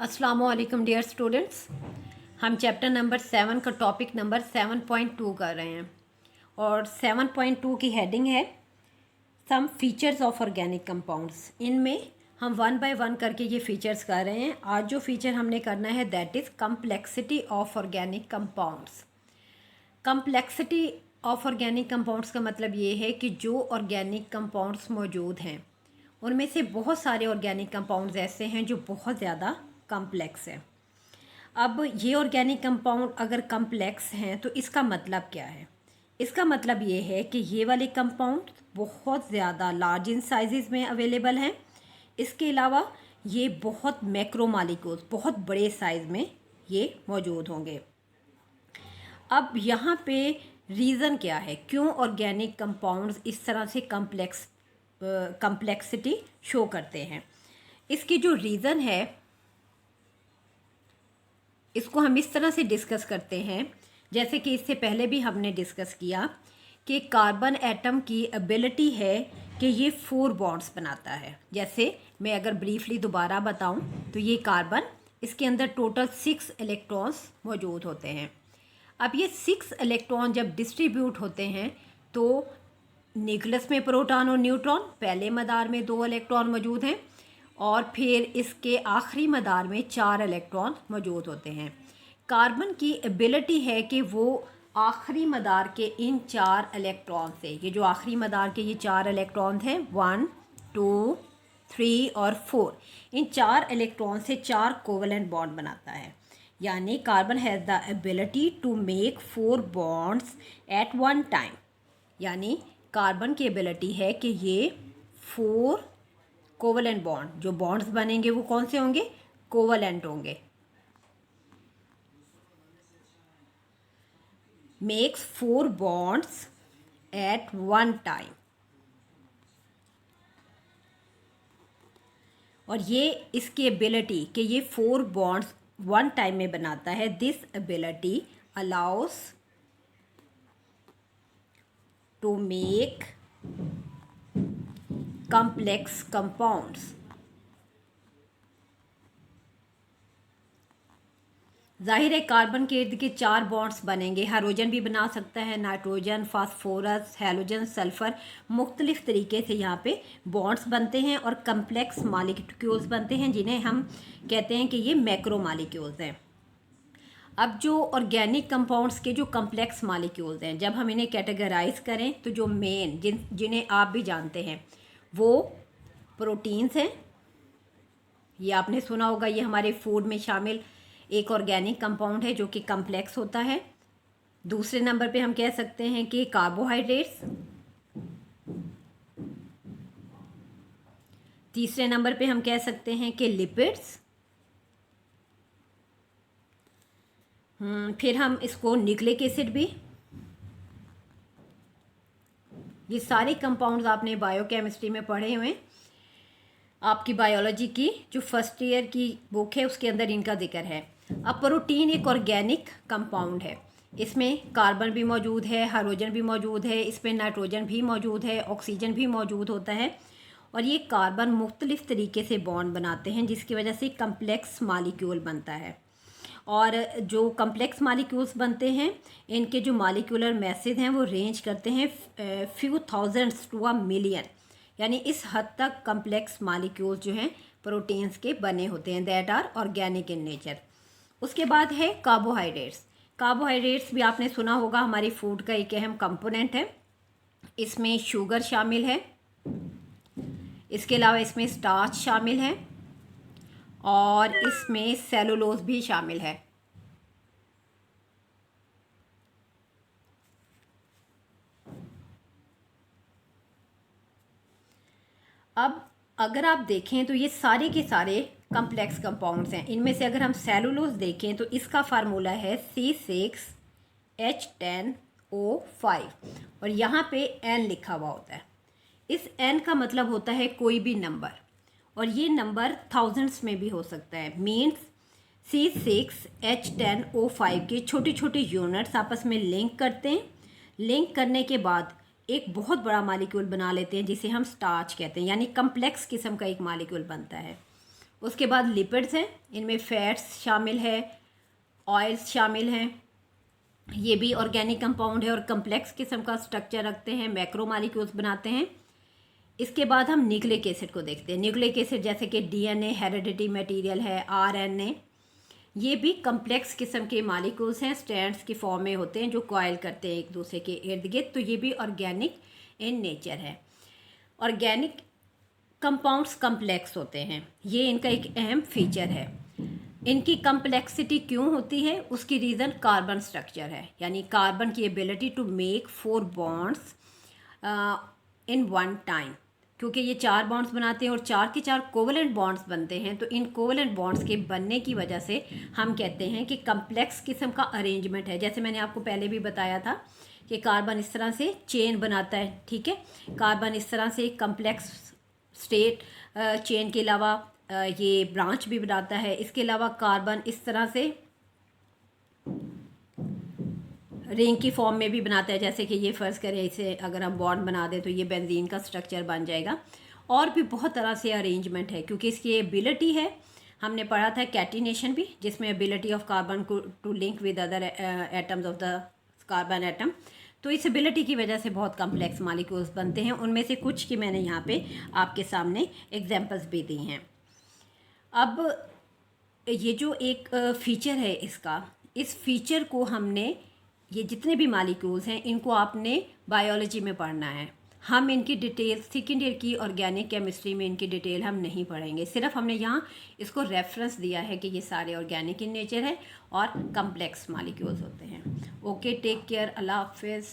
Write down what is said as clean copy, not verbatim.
अस्सलामुअलैकुम dear students. हम chapter number 7 का टॉपिक नंबर 7.2 कर रहे हैं और 7.2 की हेडिंग है some features of organic compounds. इनमें हम वन बाय वन करके ये फीचर्स कर रहे हैं। आज जो फीचर हमने करना है that is complexity of organic compounds. Complexity of organic compounds का मतलब ये है कि जो ऑर्गेनिक कंपाउंड्स मौजूद हैं उनमें से बहुत सारे ऑर्गेनिक कंपाउंड्स ऐसे हैं जो बहुत ज़्यादा कम्प्लेक्स है। अब ये ऑर्गेनिक कंपाउंड अगर कम्प्लेक्स हैं तो इसका मतलब क्या है? इसका मतलब ये है कि ये वाले कंपाउंड बहुत ज़्यादा लार्ज इन साइजेस में अवेलेबल हैं। इसके अलावा ये बहुत मैक्रोमॉलिक्यूल्स बहुत बड़े साइज़ में ये मौजूद होंगे। अब यहाँ पे रीज़न क्या है क्यों ऑर्गेनिक कंपाउंड्स इस तरह से कम्प्लेक्सिटी शो करते हैं? इसकी जो रीज़न है इसको हम इस तरह से डिस्कस करते हैं जैसे कि इससे पहले भी हमने डिस्कस किया कि कार्बन एटम की एबिलिटी है कि ये 4 बॉन्ड्स बनाता है। जैसे मैं अगर ब्रीफली दोबारा बताऊं तो ये कार्बन, इसके अंदर टोटल 6 इलेक्ट्रॉन्स मौजूद होते हैं। अब ये 6 इलेक्ट्रॉन जब डिस्ट्रीब्यूट होते हैं तो न्यूक्लियस में प्रोटॉन और न्यूट्रॉन, पहले मदार में 2 इलेक्ट्रॉन मौजूद हैं और फिर इसके आखिरी मदार में 4 इलेक्ट्रॉन मौजूद होते हैं। कार्बन की एबिलिटी है कि वो आखिरी मदार के इन 4 इलेक्ट्रॉन से, ये जो आखिरी मदार के ये 4 इलेक्ट्रॉन हैं 1, 2, 3 और 4, इन 4 इलेक्ट्रॉन से 4 कोवेलेंट बॉन्ड बनाता है। यानी carbon has the ability to make 4 bonds at one time. यानी कार्बन की एबिलिटी है कि ये 4 कोवेलेंट बॉन्ड, जो बॉन्ड्स बनेंगे वो कौन से होंगे? कोवेलेंट होंगे। Makes 4 bonds at one time. और ये इसकी एबिलिटी कि ये 4 बॉन्ड्स वन टाइम में बनाता है, this ability allows to make complex compounds। जाहिर है कार्बन के इर्द के 4 बॉन्ड्स बनेंगे। हाइड्रोजन भी बना सकता है, नाइट्रोजन, फास्फोरस, हैलोजन, सल्फर, मुख्तलिफ तरीके से यहाँ पे बॉन्ड्स बनते हैं और कम्प्लेक्स मॉलिक्यूल्स बनते हैं जिन्हें हम कहते हैं कि ये मैक्रो मॉलिक्यूल्स हैं। अब जो ऑर्गेनिक कंपाउंड्स के जो कम्प्लेक्स मॉलिक्यूल्स हैं, जब हम इन्हें कैटेगराइज करें तो जो मेन जिन्हें आप भी जानते हैं वो प्रोटीन्स हैं। ये आपने सुना होगा, ये हमारे फूड में शामिल एक ऑर्गेनिक कंपाउंड है जो कि कम्प्लेक्स होता है। दूसरे नंबर पे हम कह सकते हैं कि कार्बोहाइड्रेट्स। तीसरे नंबर पे हम कह सकते हैं कि लिपिड्स। फिर हम इसको न्यूक्लिक एसिड भी। ये सारे कंपाउंड्स आपने बायोकेमिस्ट्री में पढ़े हुए, आपकी बायोलॉजी की जो फर्स्ट ईयर की बुक है उसके अंदर इनका जिक्र है। अब प्रोटीन एक ऑर्गेनिक कंपाउंड है, इसमें कार्बन भी मौजूद है, हाइड्रोजन भी मौजूद है, इसमें नाइट्रोजन भी मौजूद है, ऑक्सीजन भी मौजूद होता है और ये कार्बन मुख्तलिफ तरीके से बॉन्ड बनाते हैं जिसकी वजह से कम्प्लेक्स मॉलिक्यूल बनता है। और जो कम्प्लेक्स मॉलिक्यूल्स बनते हैं इनके जो मॉलिक्यूलर मैसेज हैं वो रेंज करते हैं few thousands to a million. यानी इस हद तक कम्प्लेक्स मॉलिक्यूल्स जो हैं प्रोटीन्स के बने होते हैं, that are organic in nature. उसके बाद है कार्बोहाइड्रेट्स। कार्बोहाइड्रेट्स भी आपने सुना होगा, हमारी फूड का एक अहम कंपोनेंट है। इसमें शुगर शामिल है, इसके अलावा इसमें स्टार्च शामिल है और इसमें सेलुलोज भी शामिल है। अब अगर आप देखें तो ये सारे के सारे कम्प्लेक्स कंपाउंड्स हैं। इनमें से अगर हम सेलुलोज देखें तो इसका फार्मूला है C6H10O5 और यहाँ पे N लिखा हुआ होता है। इस N का मतलब होता है कोई भी नंबर और ये नंबर थाउजेंड्स में भी हो सकता है। मीन्स C6H10O5 के छोटे छोटे यूनिट्स आपस में लिंक करते हैं। लिंक करने के बाद एक बहुत बड़ा मॉलिक्यूल बना लेते हैं जिसे हम स्टार्च कहते हैं, यानी कम्प्लेक्स किस्म का एक मॉलिक्यूल बनता है। उसके बाद लिपिड्स हैं, इनमें फैट्स शामिल है, ऑयल्स शामिल हैं, ये भी ऑर्गेनिक कंपाउंड है और कम्प्लेक्स किस्म का स्ट्रक्चर रखते हैं, मैक्रो मॉलिक्यूल्स बनाते हैं। इसके बाद हम न्यूक्लिक एसिड को देखते हैं। न्यूक्लिक एसिड जैसे कि डीएनए हेरिडिटी मटेरियल है, आरएनए, ये भी कम्प्लेक्स किस्म के मॉलिक्यूल्स हैं, स्ट्रैंड्स की फॉर्म में होते हैं जो कॉइल करते हैं एक दूसरे के इर्द गिर्द, तो ये भी ऑर्गेनिक इन नेचर है। ऑर्गेनिक कंपाउंड्स कम्प्लेक्स होते हैं, ये इनका एक अहम फीचर है। इनकी कम्प्लेक्सिटी क्यों होती है, उसकी रीज़न कार्बन स्ट्रक्चर है, यानी कार्बन की ability to make 4 bonds in one time, क्योंकि ये 4 बॉन्ड्स बनाते हैं और 4 के 4 कोवेलेंट बॉन्ड्स बनते हैं, तो इन कोवेलेंट बॉन्ड्स के बनने की वजह से हम कहते हैं कि कम्प्लेक्स किस्म का अरेंजमेंट है। जैसे मैंने आपको पहले भी बताया था कि कार्बन इस तरह से चेन बनाता है, ठीक है, कार्बन इस तरह से कम्प्लेक्स स्टेट चेन के अलावा ये ब्रांच भी बनाता है। इसके अलावा कार्बन इस तरह से रिंग की फॉर्म में भी बनाता है, जैसे कि ये फ़र्ज़ करें इसे अगर हम बॉन्ड बना दें तो ये बेंजीन का स्ट्रक्चर बन जाएगा। और भी बहुत तरह से अरेंजमेंट है, क्योंकि इसकी एबिलिटी है, हमने पढ़ा था कैटिनेशन भी, जिसमें एबिलिटी ऑफ कार्बन को to link with other atoms of the carbon atom, तो इस एबिलिटी की वजह से बहुत कम्प्लेक्स मॉलिक्यूल्स बनते हैं। उनमें से कुछ की मैंने यहाँ पे आपके सामने एग्जांपल्स भी दी हैं। अब ये जो एक फ़ीचर है इसका, इस फीचर को हमने, ये जितने भी मॉलिक्यूल्स हैं इनको आपने बायोलॉजी में पढ़ना है। हम इनकी डिटेल सेकेंड ईयर की ऑर्गेनिक केमिस्ट्री में इनकी डिटेल हम नहीं पढ़ेंगे, सिर्फ हमने यहाँ इसको रेफरेंस दिया है कि ये सारे ऑर्गेनिक इन नेचर है और कम्प्लेक्स मॉलिक्यूल्स होते हैं। ओके, टेक केयर, अल्लाह हाफिज़।